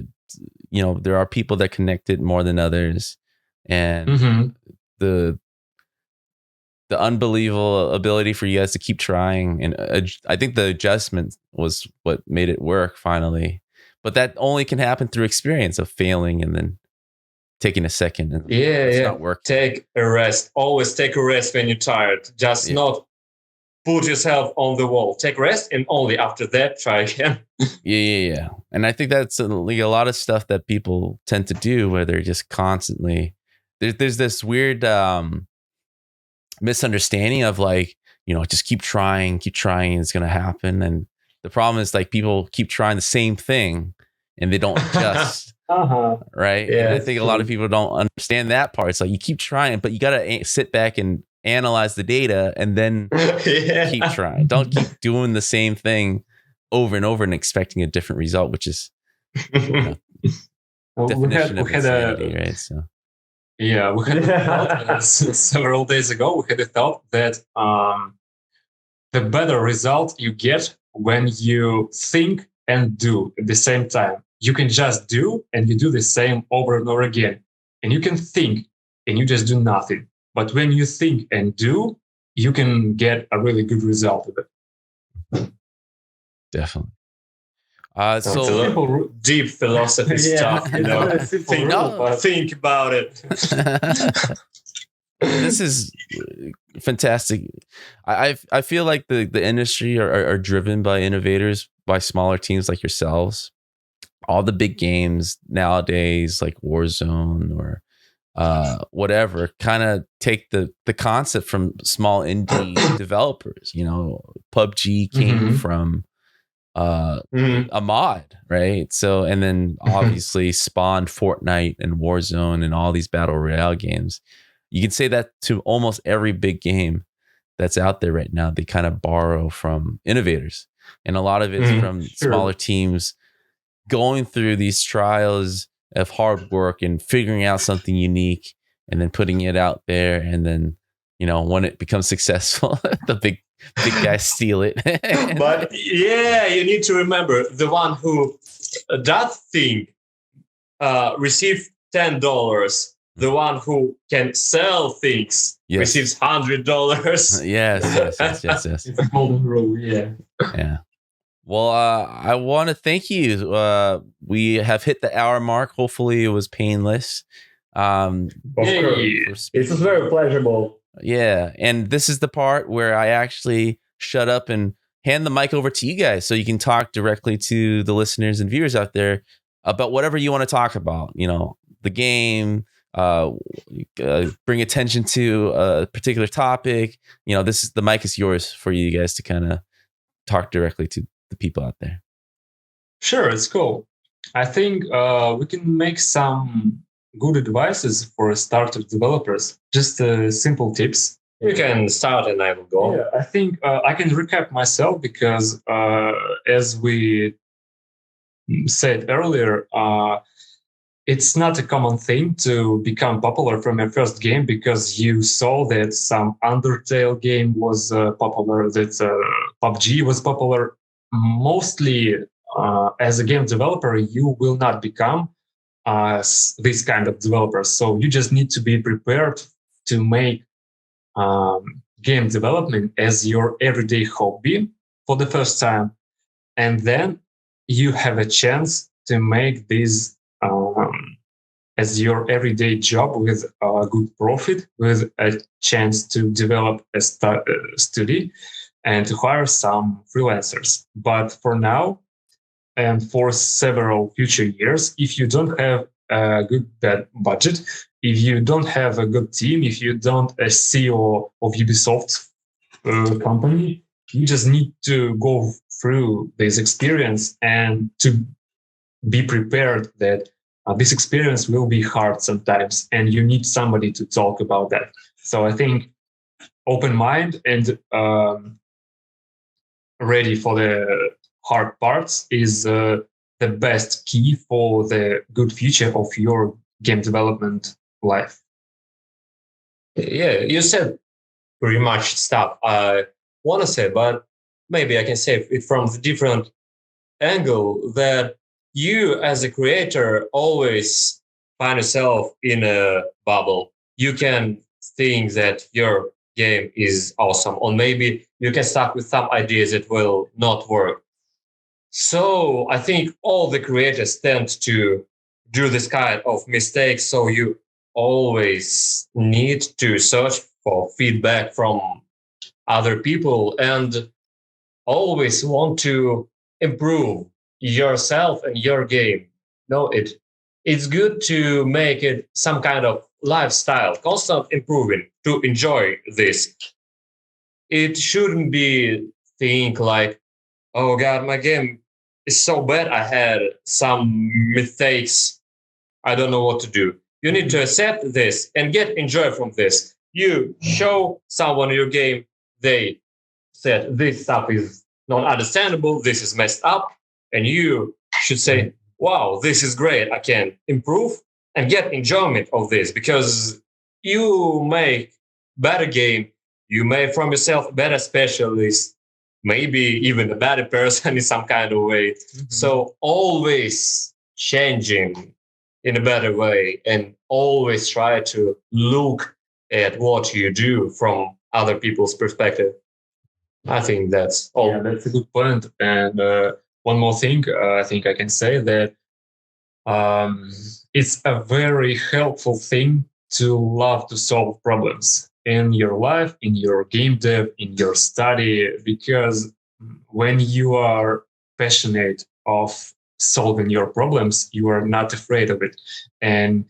you know, there are people that connect it more than others, and the unbelievable ability for you guys to keep trying, and I think the adjustment was what made it work finally. But that only can happen through experience of failing and then taking a second and not work. Take a rest. Always take a rest when you're tired. Just not put yourself on the wall. Take rest, and only after that try again. Yeah. And I think that's like a lot of stuff that people tend to do, where they're just constantly there's this weird misunderstanding of, like, you know, just keep trying, it's gonna happen. And the problem is, like, people keep trying the same thing and they don't adjust. Right. Yeah, and I think a lot of people don't understand that part. It's like, you keep trying, but you gotta sit back and analyze the data and then keep trying. Don't keep doing the same thing over and over and expecting a different result, which is definition of insanity, right? So we had a thought several days ago. We had a thought that the better result you get when you think and do at the same time. You can just do, and you do the same over and over again. And you can think and you just do nothing. But when you think and do, you can get a really good result of it. Definitely. So deep philosophy stuff, you know. Think about it. This is fantastic. I feel like the industry are driven by innovators, by smaller teams like yourselves. All the big games nowadays, like Warzone or whatever, kind of take the concept from small indie developers. You know, PUBG came from a mod, right? So, and then obviously spawned Fortnite and Warzone and all these battle royale games. You can say that to almost every big game that's out there right now. They kind of borrow from innovators, and a lot of it's from smaller teams going through these trials of hard work and figuring out something unique and then putting it out there. And then, when it becomes successful, the big guys steal it. But yeah, you need to remember the one who that thing receives $10. The one who can sell things receives $100. Yes. It's a golden rule. Yeah. Well, I want to thank you. We have hit the hour mark. Hopefully, it was painless. It was very pleasurable. Yeah, and this is the part where I actually shut up and hand the mic over to you guys, so you can talk directly to the listeners and viewers out there about whatever you want to talk about. The game. Bring attention to a particular topic. The mic is yours for you guys to kind of talk directly to the people out there. Sure, it's cool. I think we can make some good advices for starter developers. Just simple tips. You can start and I will go. Yeah, I think I can recap myself because as we said earlier, it's not a common thing to become popular from your first game because you saw that some Undertale game was popular, that PUBG was popular. Mostly, as a game developer, you will not become this kind of developer. So you just need to be prepared to make game development as your everyday hobby for the first time. And then you have a chance to make this as your everyday job with a good profit, with a chance to develop a study and to hire some freelancers. But for now, and for several future years, if you don't have a good budget, if you don't have a good team, if you don't a CEO of Ubisoft company, you just need to go through this experience and to be prepared that this experience will be hard sometimes, and you need somebody to talk about that. So I think open mind and ready for the hard parts is the best key for the good future of your game development life. Yeah, you said pretty much stuff I want to say, but maybe I can say it from the different angle that you as a creator always find yourself in a bubble. You can think that your game is awesome, or maybe you can start with some ideas that will not work. So I think all the creators tend to do this kind of mistakes. So you always need to search for feedback from other people and always want to improve yourself and your game. No, it's good to make it some kind of lifestyle, constant improving to enjoy this. It shouldn't be think like, oh God, my game is so bad. I had some mistakes. I don't know what to do. You need to accept this and get enjoy from this. You show someone your game, they said this stuff is not understandable, this is messed up, and you should say, wow, this is great. I can improve and get enjoyment of this because you make better game. You make from yourself better specialist, maybe even a better person in some kind of way. Mm-hmm. So always changing in a better way and always try to look at what you do from other people's perspective. I think that's all. Yeah, that's a good point. And one more thing, I think I can say that it's a very helpful thing to love to solve problems in your life, in your game dev, in your study, because when you are passionate of solving your problems, you are not afraid of it. And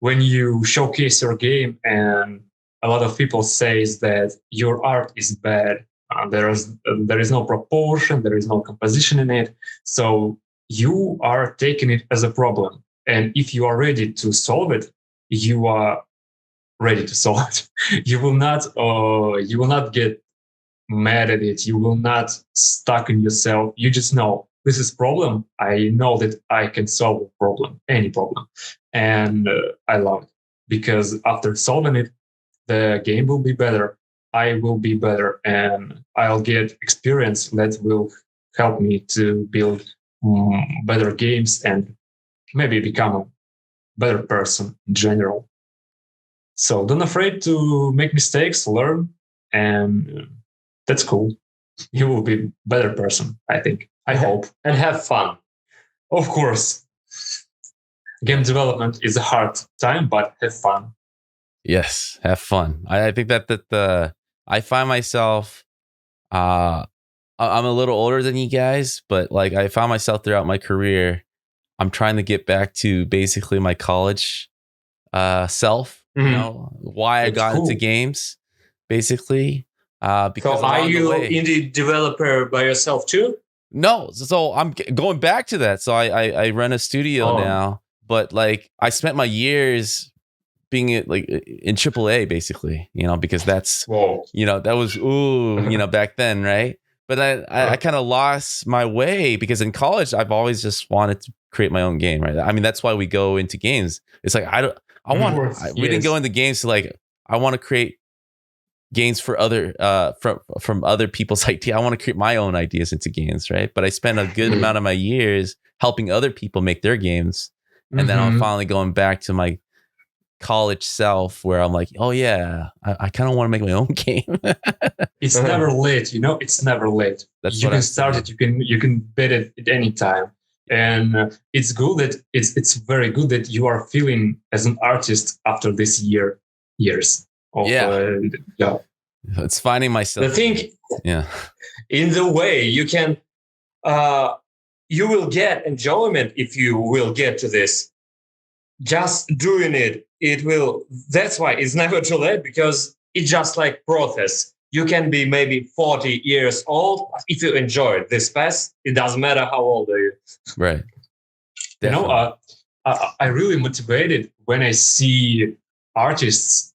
when you showcase your game and a lot of people says that your art is bad, there is no proportion, there is no composition in it. So you are taking it as a problem, and if you are ready to solve it, you are ready to solve it. You will not get mad at it. You will not stuck in yourself. You just know this is problem. I know that I can solve a problem, any problem, and I love it because after solving it, the game will be better. I will be better, and I'll get experience that will help me to build better games and maybe become a better person in general. So don't afraid to make mistakes, learn, and that's cool. You will be a better person, I think. I hope. And have fun. Of course. Game development is a hard time, but have fun. Yes, have fun. I think that I find myself I'm a little older than you guys, but like I found myself throughout my career, I'm trying to get back to basically my college self, you know, why I got into games, basically. Because so are you way, indie developer by yourself too? No, so I'm going back to that. So I run a studio now, but like I spent my years being like in AAA basically, you know, because that's you know, that was you know, back then, right? But I kind of lost my way because in college I've always just wanted to create my own game, right? I mean, that's why we go into games. It's like we didn't go into games to like I want to create games for other from other people's idea. I want to create my own ideas into games, right? But I spent a good amount of my years helping other people make their games, and then I'm finally going back to my college self where I'm like, oh yeah, I kind of want to make my own game. It's never late, you know. It's never late. That's you can start it. You can bet it at any time, and it's good that it's very good that you are feeling as an artist after this years. It's finding myself. The thing, in the way you can, you will get enjoyment if you will get to this. Just doing it will. That's why it's never too late because it's just like process. You can be maybe 40 years old if you enjoy this fast. It doesn't matter how old are you. Right. Definitely. You know, I really motivated when I see artists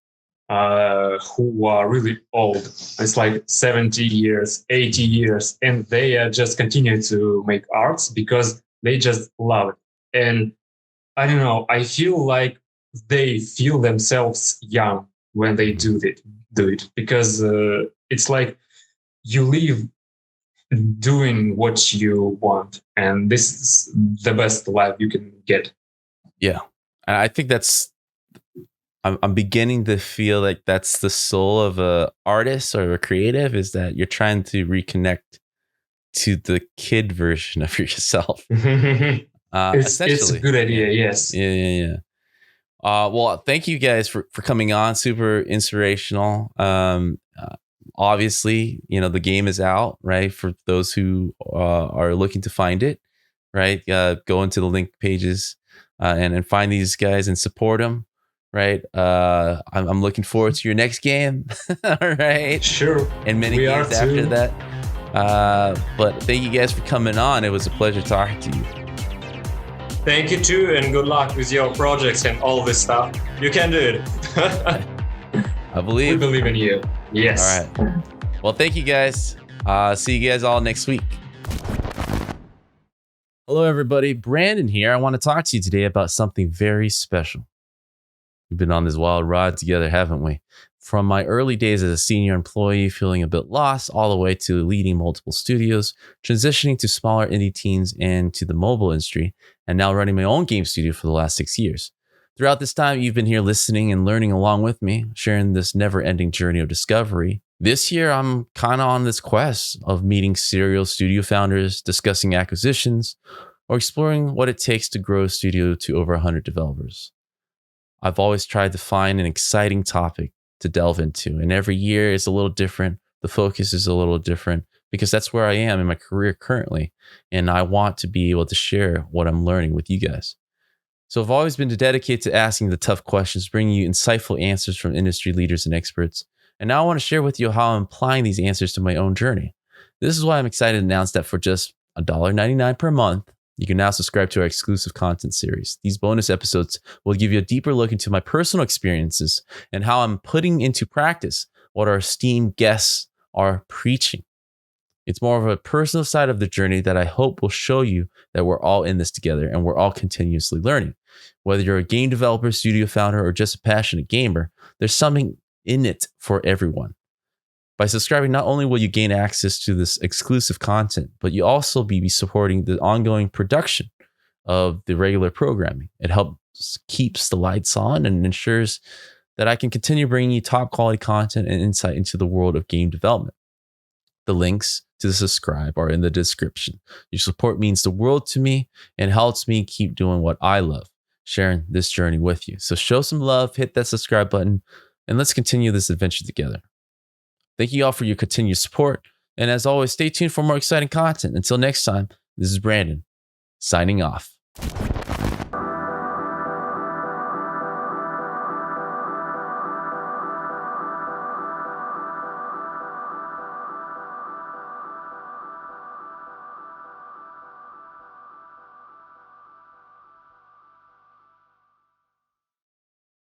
who are really old. It's like 70 years, 80 years, and they just continue to make arts because they just love it. And I don't know, I feel like they feel themselves young when they do it because it's like you live doing what you want, and this is the best life you can get. Yeah, and I think I'm beginning to feel like that's the soul of a artist or a creative, is that you're trying to reconnect to the kid version of yourself. It's a good idea. Yes. Yeah. Well, thank you guys for coming on. Super inspirational. Obviously, you know, the game is out, right? For those who are looking to find it, right? Go into the link pages and find these guys and support them. Right. I'm looking forward to your next game. All right. Sure. And many games after that. But thank you guys for coming on. It was a pleasure talking to you. Thank you too, and good luck with your projects and all this stuff. You can do it. I believe. We believe in you. Yes. All right. Well, thank you guys. See you guys all next week. Hello, everybody. Brandon here. I want to talk to you today about something very special. We've been on this wild ride together, haven't we? From my early days as a senior employee, feeling a bit lost, all the way to leading multiple studios, transitioning to smaller indie teams and to the mobile industry, and now running my own game studio for the last 6 years. Throughout this time, you've been here listening and learning along with me, sharing this never-ending journey of discovery. This year, I'm kind of on this quest of meeting serial studio founders, discussing acquisitions, or exploring what it takes to grow a studio to over 100 developers. I've always tried to find an exciting topic to delve into, and every year is a little different. The focus is a little different because that's where I am in my career currently, and I want to be able to share what I'm learning with you guys. So I've always been dedicated to asking the tough questions, bringing you insightful answers from industry leaders and experts, And now I want to share with you how I'm applying these answers to my own journey. This is why I'm excited to announce that for just $1.99 per month, you can now subscribe to our exclusive content series. These bonus episodes will give you a deeper look into my personal experiences and how I'm putting into practice what our esteemed guests are preaching. It's more of a personal side of the journey that I hope will show you that we're all in this together and we're all continuously learning. Whether you're a game developer, studio founder, or just a passionate gamer, there's something in it for everyone. By subscribing, not only will you gain access to this exclusive content, but you also be supporting the ongoing production of the regular programming. It helps keeps the lights on and ensures that I can continue bringing you top quality content and insight into the world of game development. The links to subscribe are in the description. Your support means the world to me and helps me keep doing what I love, sharing this journey with you. So show some love, hit that subscribe button, and let's continue this adventure together. Thank you all for your continued support. And as always, stay tuned for more exciting content. Until next time, this is Brandon, signing off.